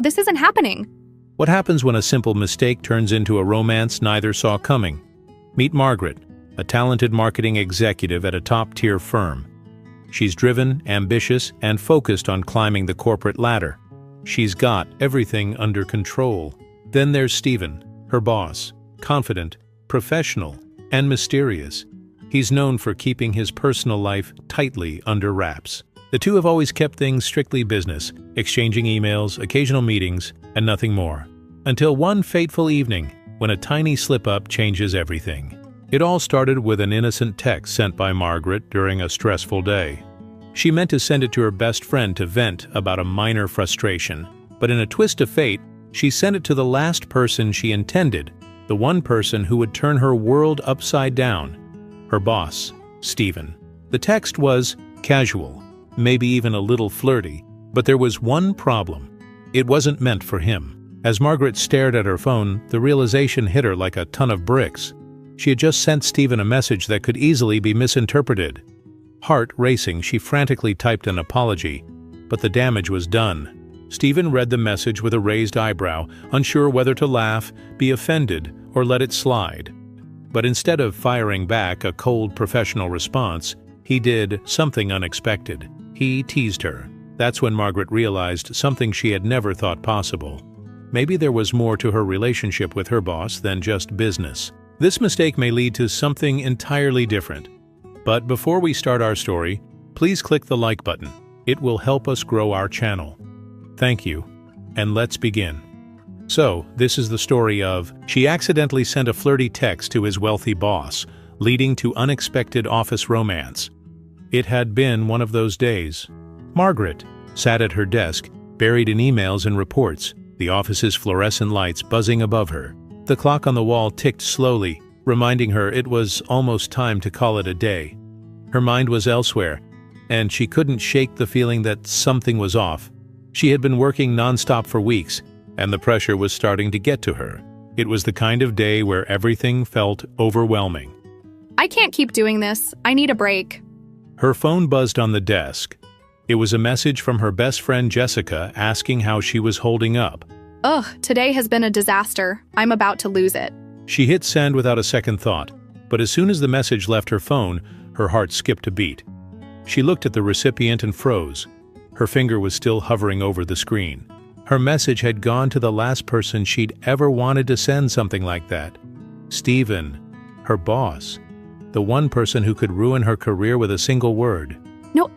this isn't happening. What happens when a simple mistake turns into a romance neither saw coming? Meet Margaret, a talented marketing executive at a top-tier firm. She's driven, ambitious, and focused on climbing the corporate ladder. She's got everything under control. Then there's Stephen, her boss, confident, professional, and mysterious. He's known for keeping his personal life tightly under wraps. The two have always kept things strictly business, exchanging emails, occasional meetings, and nothing more. Until one fateful evening, when a tiny slip-up changes everything. It all started with an innocent text sent by Margaret during a stressful day. She meant to send it to her best friend to vent about a minor frustration, but in a twist of fate, she sent it to the last person she intended, the one person who would turn her world upside down, her boss, Stephen. The text was casual, maybe even a little flirty, but there was one problem. It wasn't meant for him. As Margaret stared at her phone, the realization hit her like a ton of bricks. She had just sent Stephen a message that could easily be misinterpreted. Heart racing, she frantically typed an apology, but the damage was done. Stephen read the message with a raised eyebrow, unsure whether to laugh, be offended, or let it slide. But instead of firing back a cold professional response, he did something unexpected. He teased her. That's when Margaret realized something she had never thought possible. Maybe there was more to her relationship with her boss than just business. This mistake may lead to something entirely different. But before we start our story, please click the like button. It will help us grow our channel. Thank you, and let's begin. So, this is the story of she accidentally sent a flirty text to his wealthy boss, leading to unexpected office romance. It had been one of those days. Margaret sat at her desk, buried in emails and reports, the office's fluorescent lights buzzing above her. The clock on the wall ticked slowly, reminding her it was almost time to call it a day. Her mind was elsewhere, and she couldn't shake the feeling that something was off. She had been working nonstop for weeks, and the pressure was starting to get to her. It was the kind of day where everything felt overwhelming. I can't keep doing this. I need a break. Her phone buzzed on the desk. It was a message from her best friend Jessica asking how she was holding up. Ugh, today has been a disaster. I'm about to lose it. She hit send without a second thought, but as soon as the message left her phone, her heart skipped a beat. She looked at the recipient and froze. Her finger was still hovering over the screen. Her message had gone to the last person she'd ever wanted to send something like that. Stephen, her boss. The one person who could ruin her career with a single word. No,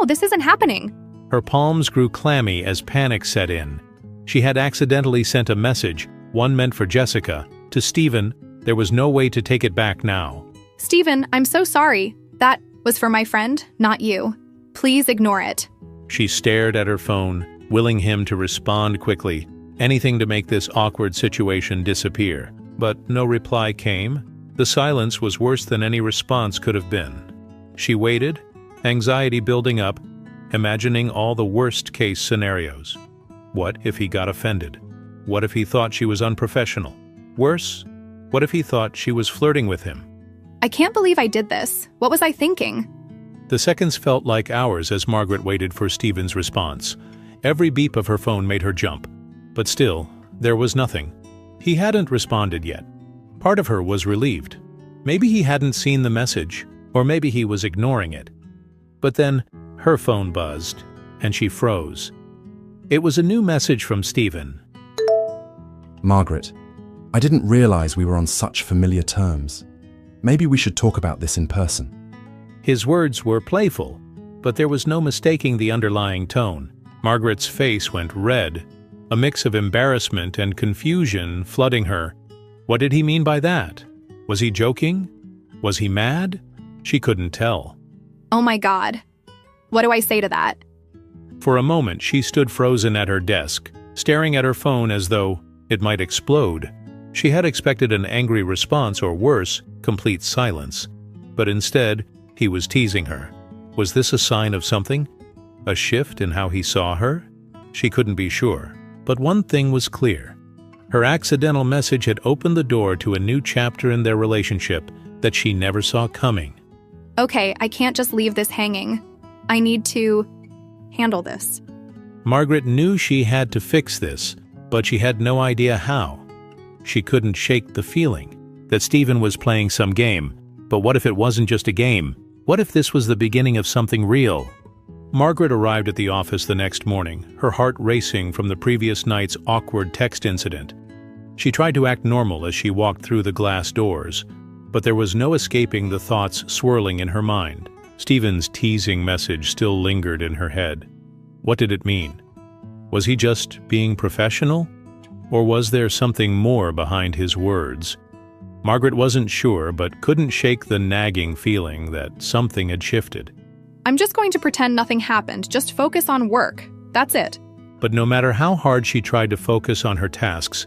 this isn't happening. Her palms grew clammy as panic set in. She had accidentally sent a message, one meant for Jessica, to Stephen. There was no way to take it back now. Stephen, I'm so sorry. That was for my friend, not you. Please ignore it. She stared at her phone, willing him to respond quickly, anything to make this awkward situation disappear. But no reply came. The silence was worse than any response could have been. She waited, anxiety building up, imagining all the worst-case scenarios. What if he got offended? What if he thought she was unprofessional? Worse, what if he thought she was flirting with him? I can't believe I did this. What was I thinking? The seconds felt like hours as Margaret waited for Stephen's response. Every beep of her phone made her jump. But still, there was nothing. He hadn't responded yet. Part of her was relieved. Maybe he hadn't seen the message, or maybe he was ignoring it. But then, her phone buzzed, and she froze. It was a new message from Stephen. Margaret, I didn't realize we were on such familiar terms. Maybe we should talk about this in person. His words were playful, but there was no mistaking the underlying tone. Margaret's face went red, a mix of embarrassment and confusion flooding her. What did he mean by that? Was he joking? Was he mad? She couldn't tell. Oh my God. What do I say to that? For a moment, she stood frozen at her desk, staring at her phone as though it might explode. She had expected an angry response or worse, complete silence. But instead, he was teasing her. Was this a sign of something? A shift in how he saw her? She couldn't be sure. But one thing was clear. Her accidental message had opened the door to a new chapter in their relationship that she never saw coming. Okay, I can't just leave this hanging. I need to handle this. Margaret knew she had to fix this, but she had no idea how. She couldn't shake the feeling that Stephen was playing some game. But what if it wasn't just a game? What if this was the beginning of something real? Margaret arrived at the office the next morning, her heart racing from the previous night's awkward text incident. She tried to act normal as she walked through the glass doors, but there was no escaping the thoughts swirling in her mind. Stephen's teasing message still lingered in her head. What did it mean? Was he just being professional? Or was there something more behind his words? Margaret wasn't sure, but couldn't shake the nagging feeling that something had shifted. I'm just going to pretend nothing happened. Just focus on work. That's it. But no matter how hard she tried to focus on her tasks,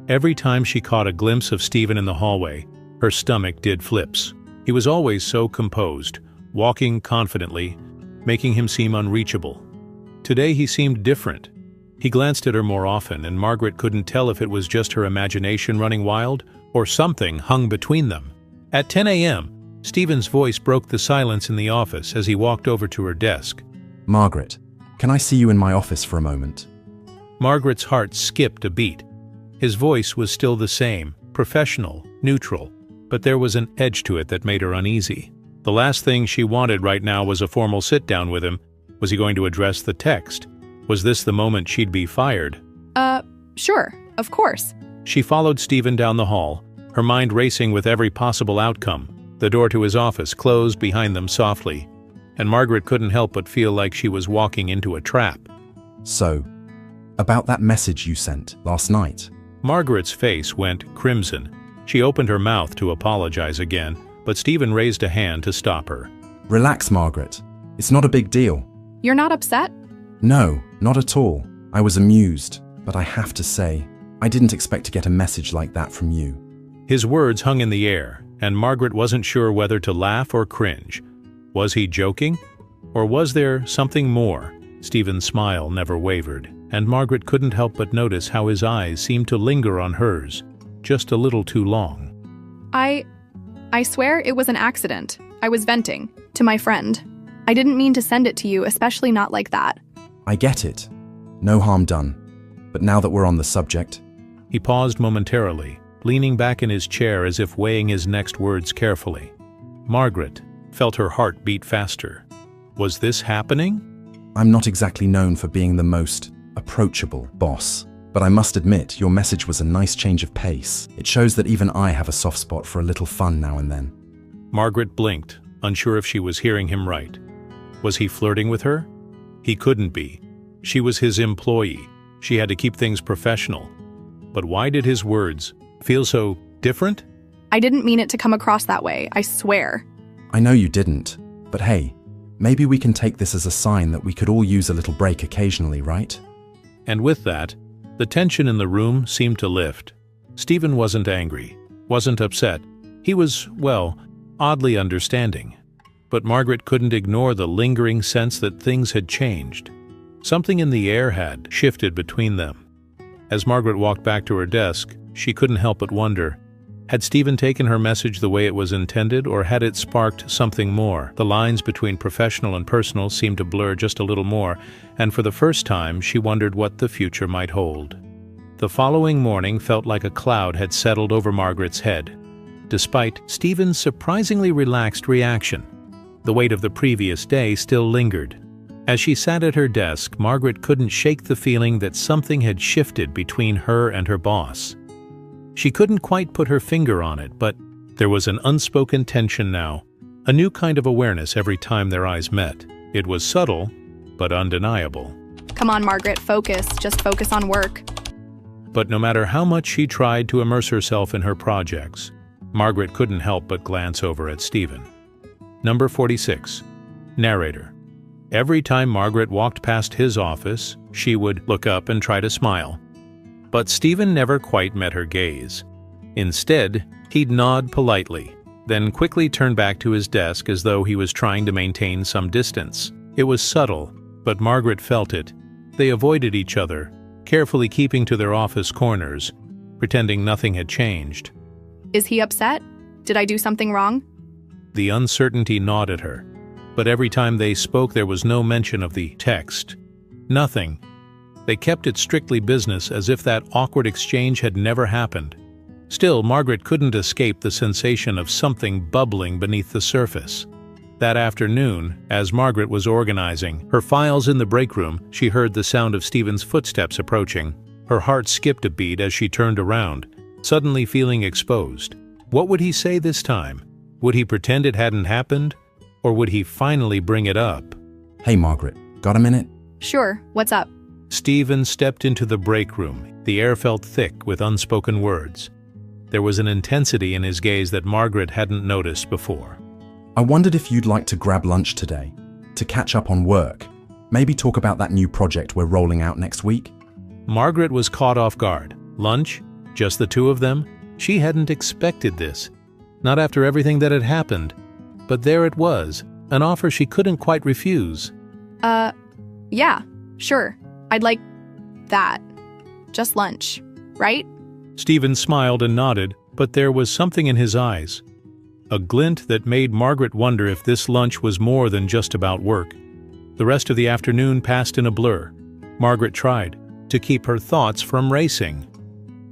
every time she caught a glimpse of Stephen in the hallway, her stomach did flips. He was always so composed, walking confidently, making him seem unreachable. Today he seemed different. He glanced at her more often, and Margaret couldn't tell if it was just her imagination running wild or something hung between them. At 10 a.m., Stephen's voice broke the silence in the office as he walked over to her desk. Margaret, can I see you in my office for a moment? Margaret's heart skipped a beat. His voice was still the same, professional, neutral, but there was an edge to it that made her uneasy. The last thing she wanted right now was a formal sit-down with him. Was he going to address the text? Was this the moment she'd be fired? Sure, of course. She followed Stephen down the hall, her mind racing with every possible outcome. The door to his office closed behind them softly, and Margaret couldn't help but feel like she was walking into a trap. So, about that message you sent last night. Margaret's face went crimson. She opened her mouth to apologize again, but Stephen raised a hand to stop her. Relax, Margaret. It's not a big deal. You're not upset? No, not at all. I was amused, but I have to say, I didn't expect to get a message like that from you. His words hung in the air, and Margaret wasn't sure whether to laugh or cringe. Was he joking? Or was there something more? Stephen's smile never wavered, and Margaret couldn't help but notice how his eyes seemed to linger on hers, just a little too long. I swear it was an accident. I was venting to my friend. I didn't mean to send it to you, especially not like that. I get it. No harm done. But now that we're on the subject... He paused momentarily, leaning back in his chair as if weighing his next words carefully. Margaret felt her heart beat faster. Was this happening? I'm not exactly known for being the most approachable boss, but I must admit your message was a nice change of pace. It shows that even I have a soft spot for a little fun now and then. Margaret blinked, unsure if she was hearing him right. Was he flirting with her? He couldn't be. She was his employee. She had to keep things professional. But why did his words feel so different? I didn't mean it to come across that way, I swear. I know you didn't, but hey, maybe we can take this as a sign that we could all use a little break occasionally, right? And with that, the tension in the room seemed to lift. Stephen wasn't angry, wasn't upset. He was, well, oddly understanding. But Margaret couldn't ignore the lingering sense that things had changed. Something in the air had shifted between them. As Margaret walked back to her desk, she couldn't help but wonder, had Stephen taken her message the way it was intended, or had it sparked something more? The lines between professional and personal seemed to blur just a little more, and for the first time she wondered what the future might hold. The following morning felt like a cloud had settled over Margaret's head. Despite Stephen's surprisingly relaxed reaction, the weight of the previous day still lingered. As she sat at her desk, Margaret couldn't shake the feeling that something had shifted between her and her boss. She couldn't quite put her finger on it, but there was an unspoken tension now, a new kind of awareness every time their eyes met. It was subtle, but undeniable. Come on, Margaret, focus. Just focus on work. But no matter how much she tried to immerse herself in her projects, Margaret couldn't help but glance over at Stephen. Number 46. Narrator. Every time Margaret walked past his office, she would look up and try to smile. But Stephen never quite met her gaze. Instead, he'd nod politely, then quickly turn back to his desk as though he was trying to maintain some distance. It was subtle, but Margaret felt it. They avoided each other, carefully keeping to their office corners, pretending nothing had changed. Is he upset? Did I do something wrong? The uncertainty gnawed at her, but every time they spoke there was no mention of the text. Nothing, They kept it strictly business, as if that awkward exchange had never happened. Still, Margaret couldn't escape the sensation of something bubbling beneath the surface. That afternoon, as Margaret was organizing her files in the break room, she heard the sound of Stephen's footsteps approaching. Her heart skipped a beat as she turned around, suddenly feeling exposed. What would he say this time? Would he pretend it hadn't happened? Or would he finally bring it up? Hey, Margaret, got a minute? Sure, what's up? Stephen stepped into the break room. The air felt thick with unspoken words. There was an intensity in his gaze that Margaret hadn't noticed before. I wondered if you'd like to grab lunch today, to catch up on work. Maybe talk about that new project we're rolling out next week. Margaret was caught off guard. Lunch? Just the two of them? She hadn't expected this. Not after everything that had happened. But there it was, an offer she couldn't quite refuse. Yeah, sure. I'd like that. Just lunch, right? Stephen smiled and nodded, but there was something in his eyes. A glint that made Margaret wonder if this lunch was more than just about work. The rest of the afternoon passed in a blur. Margaret tried to keep her thoughts from racing.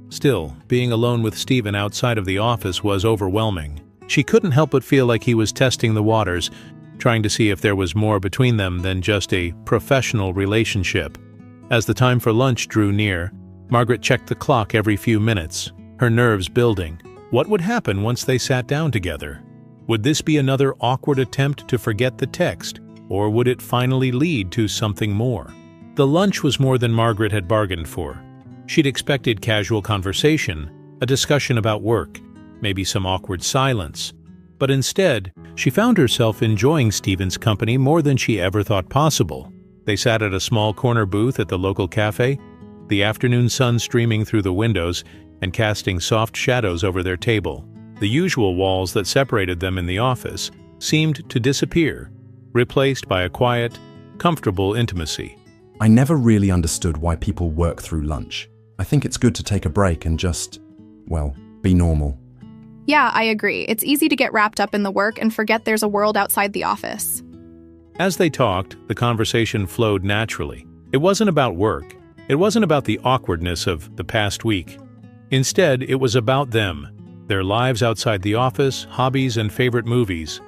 Still, being alone with Stephen outside of the office was overwhelming. She couldn't help but feel like he was testing the waters, trying to see if there was more between them than just a professional relationship. As the time for lunch drew near, Margaret checked the clock every few minutes, her nerves building. What would happen once they sat down together? Would this be another awkward attempt to forget the text, or would it finally lead to something more? The lunch was more than Margaret had bargained for. She'd expected casual conversation, a discussion about work, maybe some awkward silence. But instead, she found herself enjoying Stephen's company more than she ever thought possible. They sat at a small corner booth at the local cafe, the afternoon sun streaming through the windows and casting soft shadows over their table. The usual walls that separated them in the office seemed to disappear, replaced by a quiet, comfortable intimacy. I never really understood why people work through lunch. I think it's good to take a break and just, well, be normal. Yeah, I agree. It's easy to get wrapped up in the work and forget there's a world outside the office. As they talked, the conversation flowed naturally. It wasn't about work. It wasn't about the awkwardness of the past week. Instead, it was about them, their lives outside the office, hobbies, and favorite movies.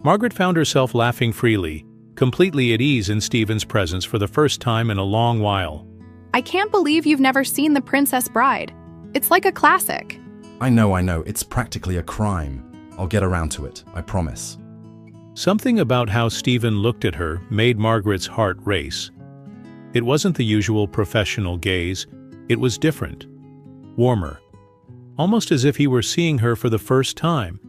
Margaret found herself laughing freely, completely at ease in Stephen's presence for the first time in a long while. I can't believe you've never seen The Princess Bride. It's like a classic. I know. It's practically a crime. I'll get around to it, I promise. Something about how Stephen looked at her made Margaret's heart race. It wasn't the usual professional gaze. It was different, warmer, almost as if he were seeing her for the first time.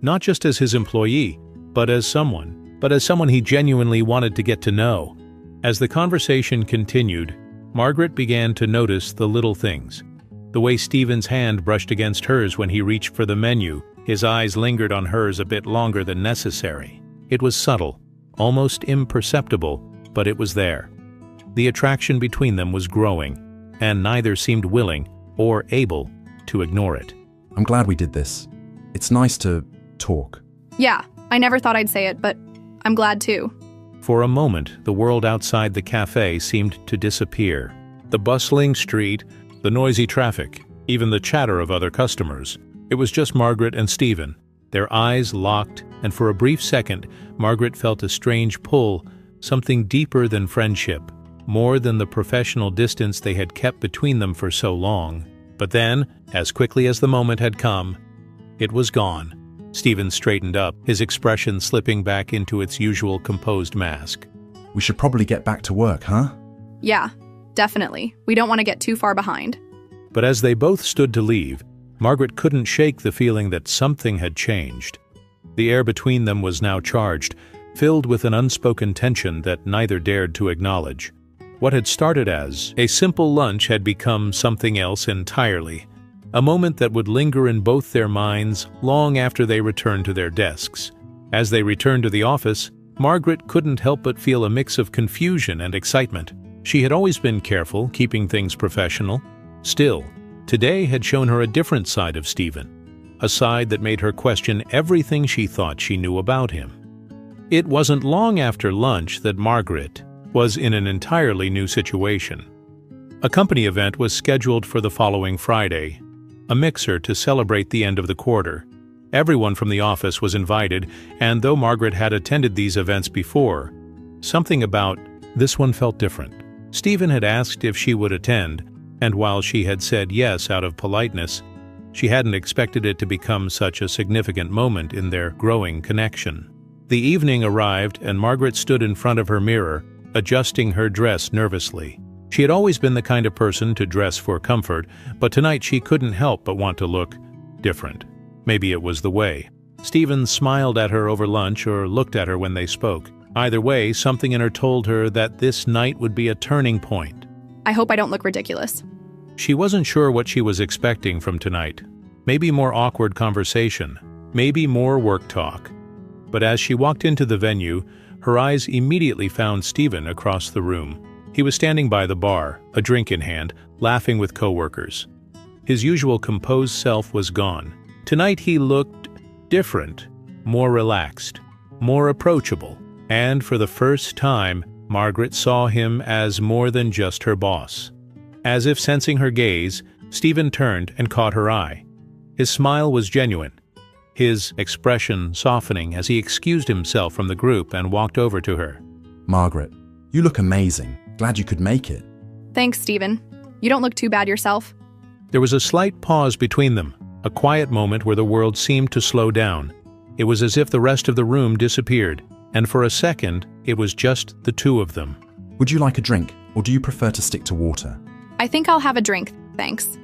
Not just as his employee, but as someone he genuinely wanted to get to know. As the conversation continued, Margaret began to notice the little things. The way Stephen's hand brushed against hers when he reached for the menu, his eyes lingered on hers a bit longer than necessary. It was subtle, almost imperceptible, but it was there. The attraction between them was growing, and neither seemed willing or able to ignore it. I'm glad we did this. It's nice to talk. Yeah, I never thought I'd say it, but I'm glad too. For a moment, the world outside the cafe seemed to disappear. The bustling street, the noisy traffic, even the chatter of other customers. It was just Margaret and Stephen. Their eyes locked, and for a brief second, Margaret felt a strange pull, something deeper than friendship, more than the professional distance they had kept between them for so long. But then, as quickly as the moment had come, it was gone. Stephen straightened up, his expression slipping back into its usual composed mask. We should probably get back to work, huh? Yeah, definitely. We don't want to get too far behind. But as they both stood to leave, Margaret couldn't shake the feeling that something had changed. The air between them was now charged, filled with an unspoken tension that neither dared to acknowledge. What had started as a simple lunch had become something else entirely, a moment that would linger in both their minds long after they returned to their desks. As they returned to the office, Margaret couldn't help but feel a mix of confusion and excitement. She had always been careful, keeping things professional. Still, today had shown her a different side of Stephen, a side that made her question everything she thought she knew about him. It wasn't long after lunch that Margaret, was in an entirely new situation. A company event was scheduled for the following Friday, a mixer to celebrate the end of the quarter. Everyone from the office was invited, and though Margaret had attended these events before, something about this one felt different. Stephen had asked if she would attend, and while she had said yes out of politeness, she hadn't expected it to become such a significant moment in their growing connection. The evening arrived, and Margaret stood in front of her mirror, adjusting her dress nervously. She had always been the kind of person to dress for comfort, but tonight she couldn't help but want to look different. Maybe it was the way. Stephen smiled at her over lunch or looked at her when they spoke. Either way, something in her told her that this night would be a turning point. I hope I don't look ridiculous. She wasn't sure what she was expecting from tonight. Maybe more awkward conversation, maybe more work talk. But as she walked into the venue, her eyes immediately found Stephen across the room. He was standing by the bar, a drink in hand, laughing with coworkers. His usual composed self was gone. Tonight he looked different, more relaxed, more approachable. And for the first time, Margaret saw him as more than just her boss. As if sensing her gaze, Stephen turned and caught her eye. His smile was genuine, his expression softening as he excused himself from the group and walked over to her. Margaret, you look amazing. Glad you could make it. Thanks, Stephen. You don't look too bad yourself. There was a slight pause between them, a quiet moment where the world seemed to slow down. It was as if the rest of the room disappeared, and for a second, it was just the two of them. Would you like a drink, or do you prefer to stick to water? I think I'll have a drink, thanks.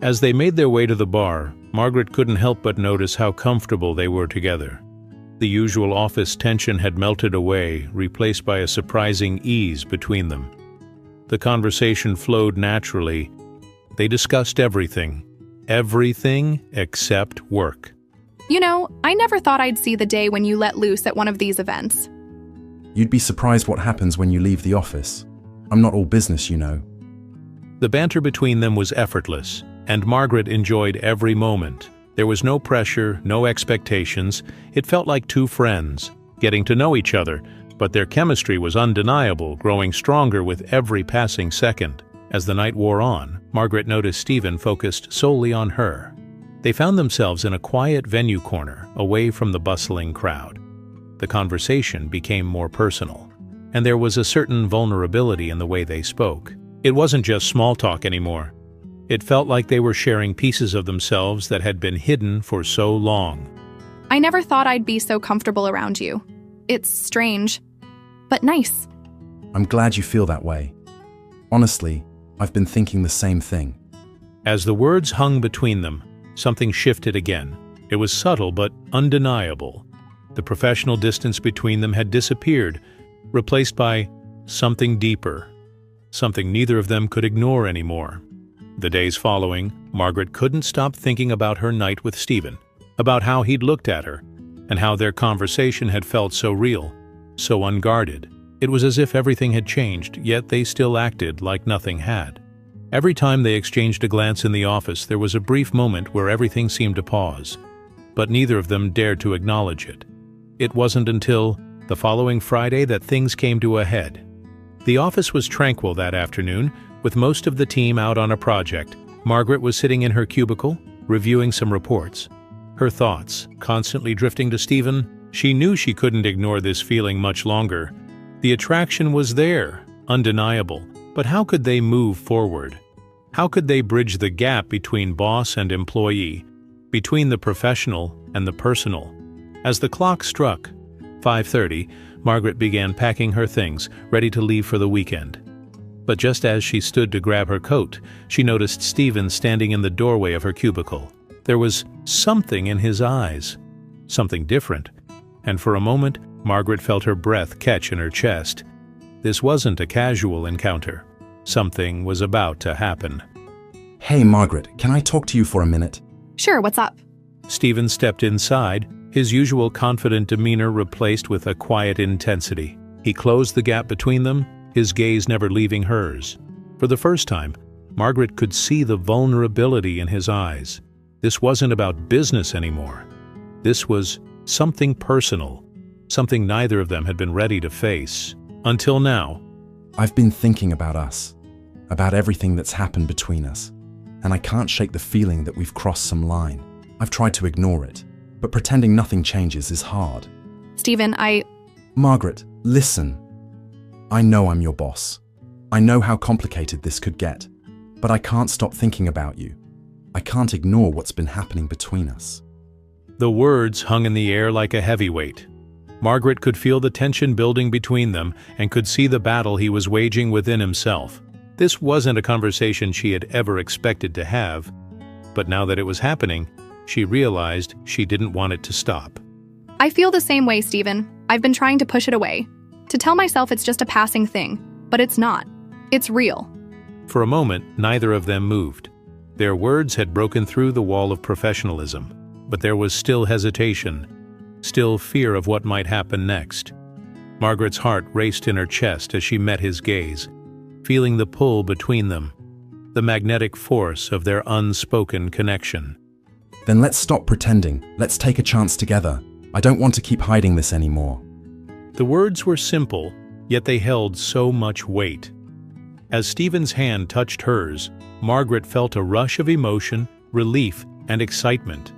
As they made their way to the bar, Margaret couldn't help but notice how comfortable they were together. The usual office tension had melted away, replaced by a surprising ease between them. The conversation flowed naturally. They discussed everything except work. You know, I never thought I'd see the day when you let loose at one of these events. You'd be surprised what happens when you leave the office. I'm not all business, you know. The banter between them was effortless, and Margaret enjoyed every moment. There was no pressure, no expectations. It felt like two friends, getting to know each other, but their chemistry was undeniable, growing stronger with every passing second. As the night wore on, Margaret noticed Stephen focused solely on her. They found themselves in a quiet venue corner, away from the bustling crowd. The conversation became more personal, and there was a certain vulnerability in the way they spoke. It wasn't just small talk anymore. It felt like they were sharing pieces of themselves that had been hidden for so long. I never thought I'd be so comfortable around you. It's strange, but nice. I'm glad you feel that way. Honestly, I've been thinking the same thing. As the words hung between them, something shifted again. It was subtle but undeniable. The professional distance between them had disappeared, replaced by something deeper, something neither of them could ignore anymore. The days following, Margaret couldn't stop thinking about her night with Stephen, about how he'd looked at her, and how their conversation had felt so real, so unguarded. It was as if everything had changed, yet they still acted like nothing had. Every time they exchanged a glance in the office, there was a brief moment where everything seemed to pause, but neither of them dared to acknowledge it. It wasn't until the following Friday that things came to a head. The office was tranquil that afternoon, with most of the team out on a project. Margaret was sitting in her cubicle, reviewing some reports. Her thoughts constantly drifting to Stephen. She knew she couldn't ignore this feeling much longer. The attraction was there, undeniable, but how could they move forward? How could they bridge the gap between boss and employee, between the professional and the personal? As the clock struck 5:30, Margaret began packing her things, ready to leave for the weekend. But just as she stood to grab her coat, she noticed Stephen standing in the doorway of her cubicle. There was something in his eyes, something different, and for a moment, Margaret felt her breath catch in her chest. This wasn't a casual encounter. Something was about to happen. Hey, Margaret, can I talk to you for a minute? Sure, what's up? Stephen stepped inside, his usual confident demeanor replaced with a quiet intensity. He closed the gap between them, his gaze never leaving hers. For the first time, Margaret could see the vulnerability in his eyes. This wasn't about business anymore. This was something personal, something neither of them had been ready to face. Until now, I've been thinking about us, about everything that's happened between us, and I can't shake the feeling that we've crossed some line. I've tried to ignore it, but pretending nothing changes is hard. Stephen, Margaret, listen. I know I'm your boss. I know how complicated this could get, but I can't stop thinking about you. I can't ignore what's been happening between us. The words hung in the air like a heavyweight. Margaret could feel the tension building between them and could see the battle he was waging within himself. This wasn't a conversation she had ever expected to have, but now that it was happening, she realized she didn't want it to stop. I feel the same way, Stephen. I've been trying to push it away, to tell myself it's just a passing thing, but it's not. It's real. For a moment, neither of them moved. Their words had broken through the wall of professionalism, but there was still hesitation, still fear of what might happen next. Margaret's heart raced in her chest as she met his gaze, feeling the pull between them, the magnetic force of their unspoken connection. Then let's stop pretending. Let's take a chance together. I don't want to keep hiding this anymore. The words were simple, yet they held so much weight. As Stephen's hand touched hers, Margaret felt a rush of emotion, relief, and excitement.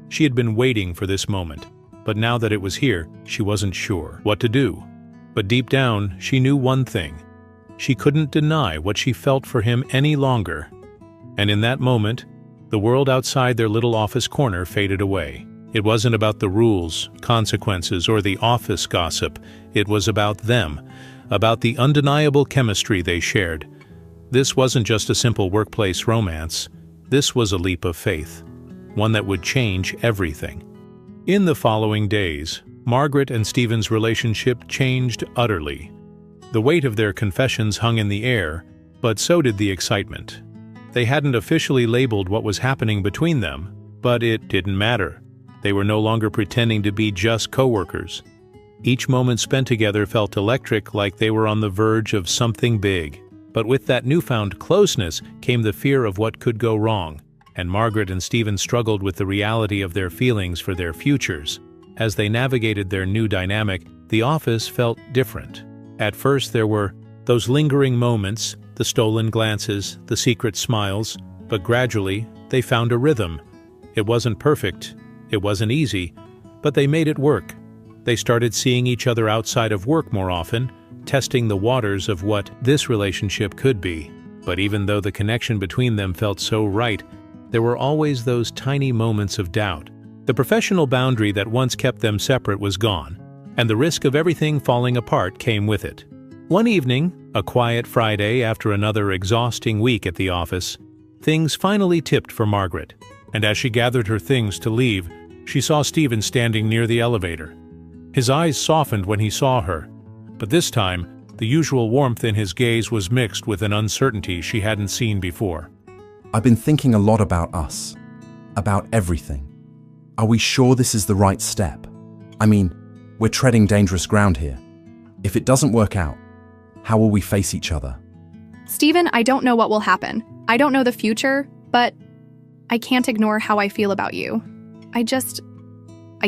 She had been waiting for this moment, but now that it was here, she wasn't sure what to do. But deep down, she knew one thing. She couldn't deny what she felt for him any longer. And in that moment, the world outside their little office corner faded away. It wasn't about the rules, consequences, or the office gossip. It was about them, about the undeniable chemistry they shared. This wasn't just a simple workplace romance. This was a leap of faith, one that would change everything. In the following days, Margaret and Stephen's relationship changed utterly. The weight of their confessions hung in the air, but so did the excitement. They hadn't officially labeled what was happening between them, but it didn't matter. They were no longer pretending to be just co-workers. Each moment spent together felt electric, like they were on the verge of something big. But with that newfound closeness came the fear of what could go wrong, and Margaret and Stephen struggled with the reality of their feelings for their futures. As they navigated their new dynamic, the office felt different. At first there were those lingering moments, the stolen glances, the secret smiles, but gradually they found a rhythm. It wasn't perfect. It wasn't easy, but they made it work. They started seeing each other outside of work more often, testing the waters of what this relationship could be. But even though the connection between them felt so right, there were always those tiny moments of doubt. The professional boundary that once kept them separate was gone, and the risk of everything falling apart came with it. One evening, a quiet Friday after another exhausting week at the office, things finally tipped for Margaret. And as she gathered her things to leave, she saw Stephen standing near the elevator. His eyes softened when he saw her, but this time, the usual warmth in his gaze was mixed with an uncertainty she hadn't seen before. I've been thinking a lot about us, about everything. Are we sure this is the right step? I mean, we're treading dangerous ground here. If it doesn't work out, how will we face each other? Stephen, I don't know what will happen. I don't know the future, but I can't ignore how I feel about you. I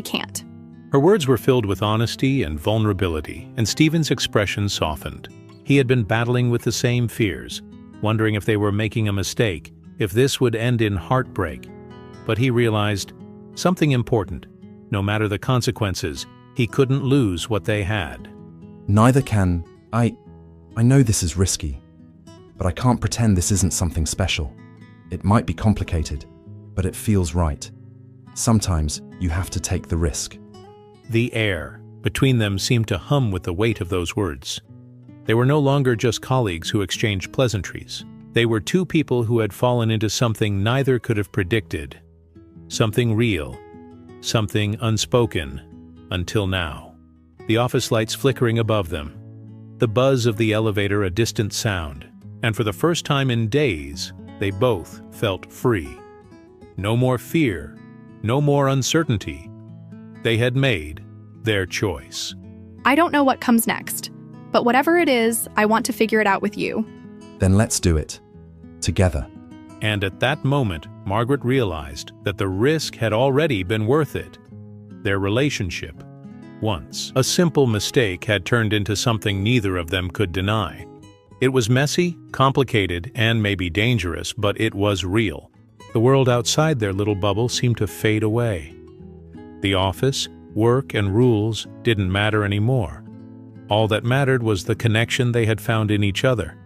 can't. Her words were filled with honesty and vulnerability, and Stephen's expression softened. He had been battling with the same fears, wondering if they were making a mistake, if this would end in heartbreak. But he realized something important. No matter the consequences, he couldn't lose what they had. Neither can I know this is risky, but I can't pretend this isn't something special. It might be complicated, but it feels right. Sometimes you have to take the risk. The air between them seemed to hum with the weight of those words. They were no longer just colleagues who exchanged pleasantries. They were two people who had fallen into something neither could have predicted. Something real, something unspoken, until now. The office lights flickering above them, the buzz of the elevator a distant sound, and for the first time in days, they both felt free. No more fear, no more uncertainty. They had made their choice. I don't know what comes next, but whatever it is, I want to figure it out with you. Then let's do it. Together. And at that moment, Margaret realized that the risk had already been worth it. Their relationship, once a simple mistake, had turned into something neither of them could deny. It was messy, complicated, and maybe dangerous, but it was real. The world outside their little bubble seemed to fade away. The office, work, and rules didn't matter anymore. All that mattered was the connection they had found in each other,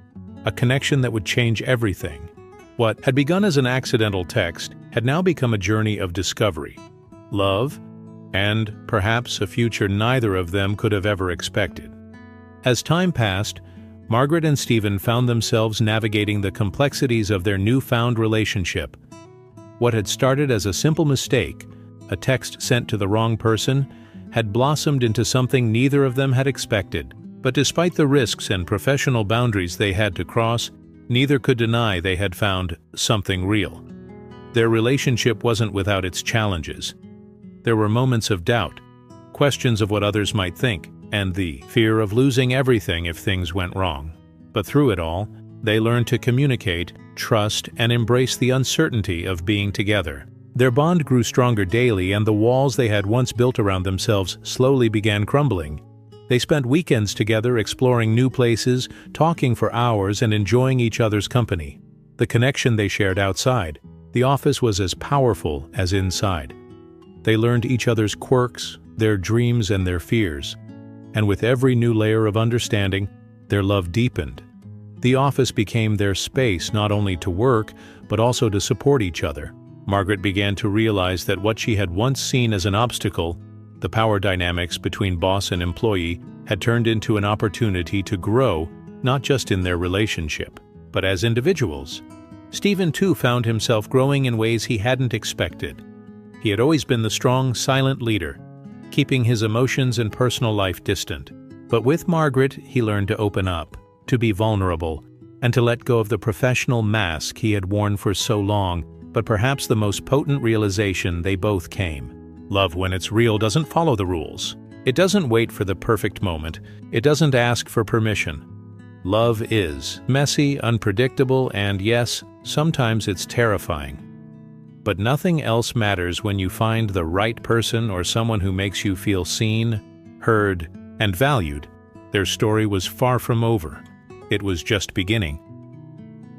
a connection that would change everything. What had begun as an accidental text had now become a journey of discovery, love, and perhaps a future neither of them could have ever expected. As time passed, Margaret and Stephen found themselves navigating the complexities of their newfound relationship. What had started as a simple mistake, a text sent to the wrong person, had blossomed into something neither of them had expected. But despite the risks and professional boundaries they had to cross, neither could deny they had found something real. Their relationship wasn't without its challenges. There were moments of doubt, questions of what others might think, and the fear of losing everything if things went wrong. But through it all, they learned to communicate, trust, and embrace the uncertainty of being together. Their bond grew stronger daily, and the walls they had once built around themselves slowly began crumbling. They spent weekends together exploring new places, talking for hours, and enjoying each other's company. The connection they shared outside the office was as powerful as inside. They learned each other's quirks, their dreams, and their fears. And with every new layer of understanding, their love deepened. The office became their space not only to work, but also to support each other. Margaret began to realize that what she had once seen as an obstacle, the power dynamics between boss and employee, had turned into an opportunity to grow, not just in their relationship, but as individuals. Stephen, too, found himself growing in ways he hadn't expected. He had always been the strong, silent leader, keeping his emotions and personal life distant. But with Margaret, he learned to open up, to be vulnerable, and to let go of the professional mask he had worn for so long. But perhaps the most potent realization they both came. Love, when it's real, doesn't follow the rules. It doesn't wait for the perfect moment. It doesn't ask for permission. Love is messy, unpredictable, and yes, sometimes it's terrifying. But nothing else matters when you find the right person or someone who makes you feel seen, heard, and valued. Their story was far from over. It was just beginning.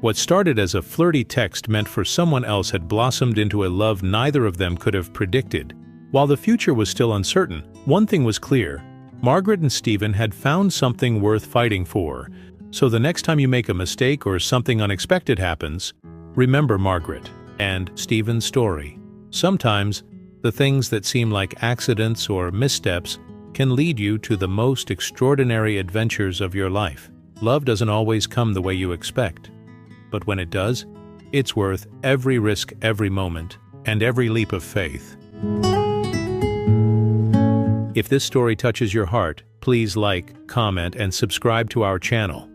What started as a flirty text meant for someone else had blossomed into a love neither of them could have predicted. While the future was still uncertain, one thing was clear. Margaret and Stephen had found something worth fighting for. So the next time you make a mistake or something unexpected happens, remember Margaret and Stephen's story. Sometimes, the things that seem like accidents or missteps can lead you to the most extraordinary adventures of your life. Love doesn't always come the way you expect. But when it does, it's worth every risk, every moment, and every leap of faith. If this story touches your heart, please like, comment, and subscribe to our channel.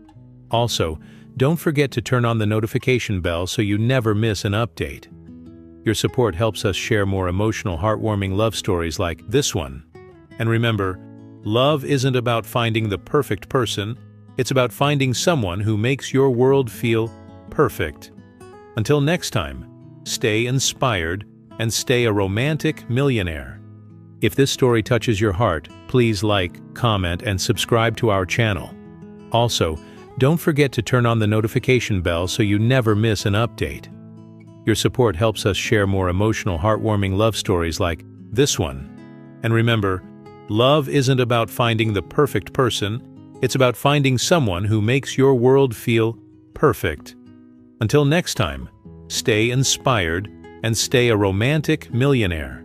Also, don't forget to turn on the notification bell so you never miss an update. Your support helps us share more emotional, heartwarming love stories like this one. And remember, love isn't about finding the perfect person, it's about finding someone who makes your world feel perfect. Until next time, stay inspired and stay a romantic millionaire. If this story touches your heart, please like, comment, and subscribe to our channel. Also, don't forget to turn on the notification bell so you never miss an update. Your support helps us share more emotional, heartwarming love stories like this one. And remember, love isn't about finding the perfect person, it's about finding someone who makes your world feel perfect. Until next time, stay inspired and stay a romantic millionaire.